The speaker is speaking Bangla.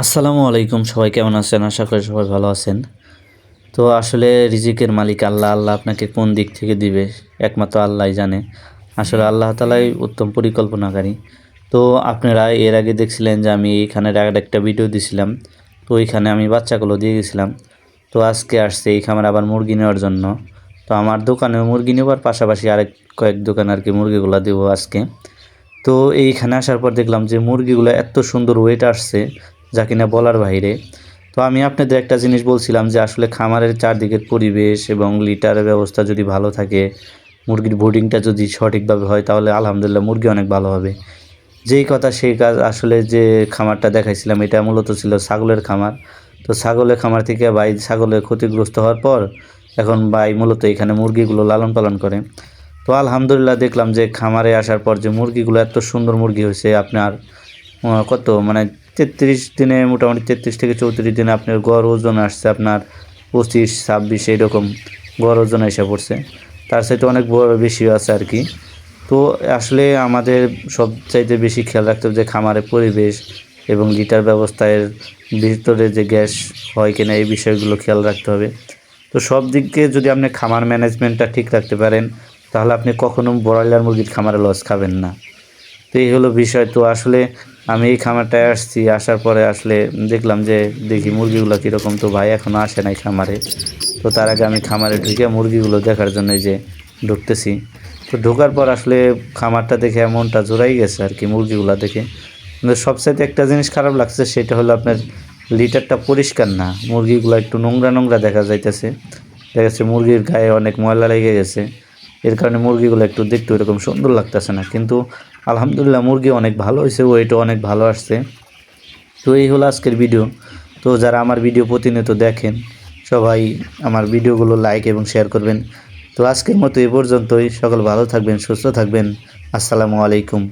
আসসালামু আলাইকুম, সবাই কেমন আছেন? আশা করি সবাই ভালো আছেন। তো আসলে রিজিকের মালিক আল্লাহ। আল্লাহ আপনাকে কোন দিক থেকে দিবে একমাত্র আল্লাহই জানে। আসলে আল্লাহ তাআলাই উত্তম পরিকল্পনাকারী। তো আপনারা এর আগে দেখছিলেন যে আমি এইখানের আর একটা ভিডিও দিছিলাম। তো ওইখানে আমি বাচ্চাগুলো দিয়ে গেছিলাম। তো আজকে আসছে এই খামারে আবার মুরগি নেওয়ার জন্য। তো আমার দোকানেও মুরগি নেবার পাশাপাশি কয়েক দোকান আর কি মুরগিগুলো দেবো আজকে। তো এইখানে আসার পর দেখলাম যে মুরগিগুলো এত সুন্দর ওয়েট আসছে যা কিনা বলার বাইরে। তো আমি আপনাদের একটা জিনিস বলছিলাম যে আসলে খামারের চারদিকের পরিবেশ এবং লিটারের ব্যবস্থা যদি ভালো থাকে, মুরগির ব্রুডিংটা যদি সঠিকভাবে হয় তাহলে আলহামদুলিল্লাহ মুরগি অনেক ভালো হবে। যেই কথা সেই কাজ। আসলে যে খামারটা দেখাইছিলাম এটা মূলত ছিল ছাগলের খামার। তো ছাগলের খামার থেকে ভাই ছাগলের ক্ষতিগ্রস্ত হওয়ার পর এখন ভাই মূলত এখানে মুরগিগুলো লালন পালন করে। তো আলহামদুলিল্লাহ দেখলাম যে খামারে আসার পর যে মুরগিগুলো এত সুন্দর মুরগি হয়েছে আপনার কত মানে 33 দিনে মোটামুটি 33 থেকে 34 দিনে আপনার গড় ওজন আসছে আপনার 25-26 এইরকম গড় ওজন এসে পড়ছে। তার সাথে অনেক বড় বেশি আছে আর কি। তো আসলে আমাদের সবচাইতে বেশি খেয়াল রাখতে হবে যে খামারের পরিবেশ এবং লিটার ব্যবস্থার ভিতরে যে গ্যাস হয় কিনা এই বিষয়গুলো খেয়াল রাখতে হবে। তো সব দিক দিয়ে যদি আপনি খামার ম্যানেজমেন্টটা ঠিক রাখতে পারেন তাহলে আপনি কখনো ব্রয়লার মুরগির খামারে লস খাবেন না। তো এই হলো বিষয়। তো আসলে আমি এই খামারটায় আসছি, আসার পরে আসলে দেখলাম যে দেখি মুরগিগুলো কীরকম। তো ভাই এখনও আসে নাই খামারে। তো তার আগে আমি খামারে ঢুকে মুরগিগুলো দেখার জন্য এই যে ঢুকতেছি। তো ঢোকার পর আসলে খামারটা দেখে মনটা জোড়াই গেছে আর কি মুরগিগুলো দেখে। কিন্তু সবচাইতে একটা জিনিস খারাপ লাগছে সেটা হলো আপনার লিটারটা পরিষ্কার না। মুরগিগুলো একটু নোংরা নোংরা দেখা যাইতেছে। দেখা যাচ্ছে মুরগির গায়ে অনেক ময়লা লেগে গেছে। এর কারণে মুরগিগুলো একটু দেখতে ওইরকম সুন্দর লাগতেছে না। কিন্তু আলহামদুলিল্লাহ মুরগি অনেক ভালো হয়েছে, ওয়েটও অনেক ভালো আসছে। তো এই হলো আজকের ভিডিও। তো যারা আমার ভিডিও প্রতিনিয়ত দেখেন সবাই আমার ভিডিওগুলো লাইক এবং শেয়ার করবেন। তো আজকের মতো এ পর্যন্তই। সকল ভালো থাকবেন, সুস্থ থাকবেন। আসসালামু আলাইকুম।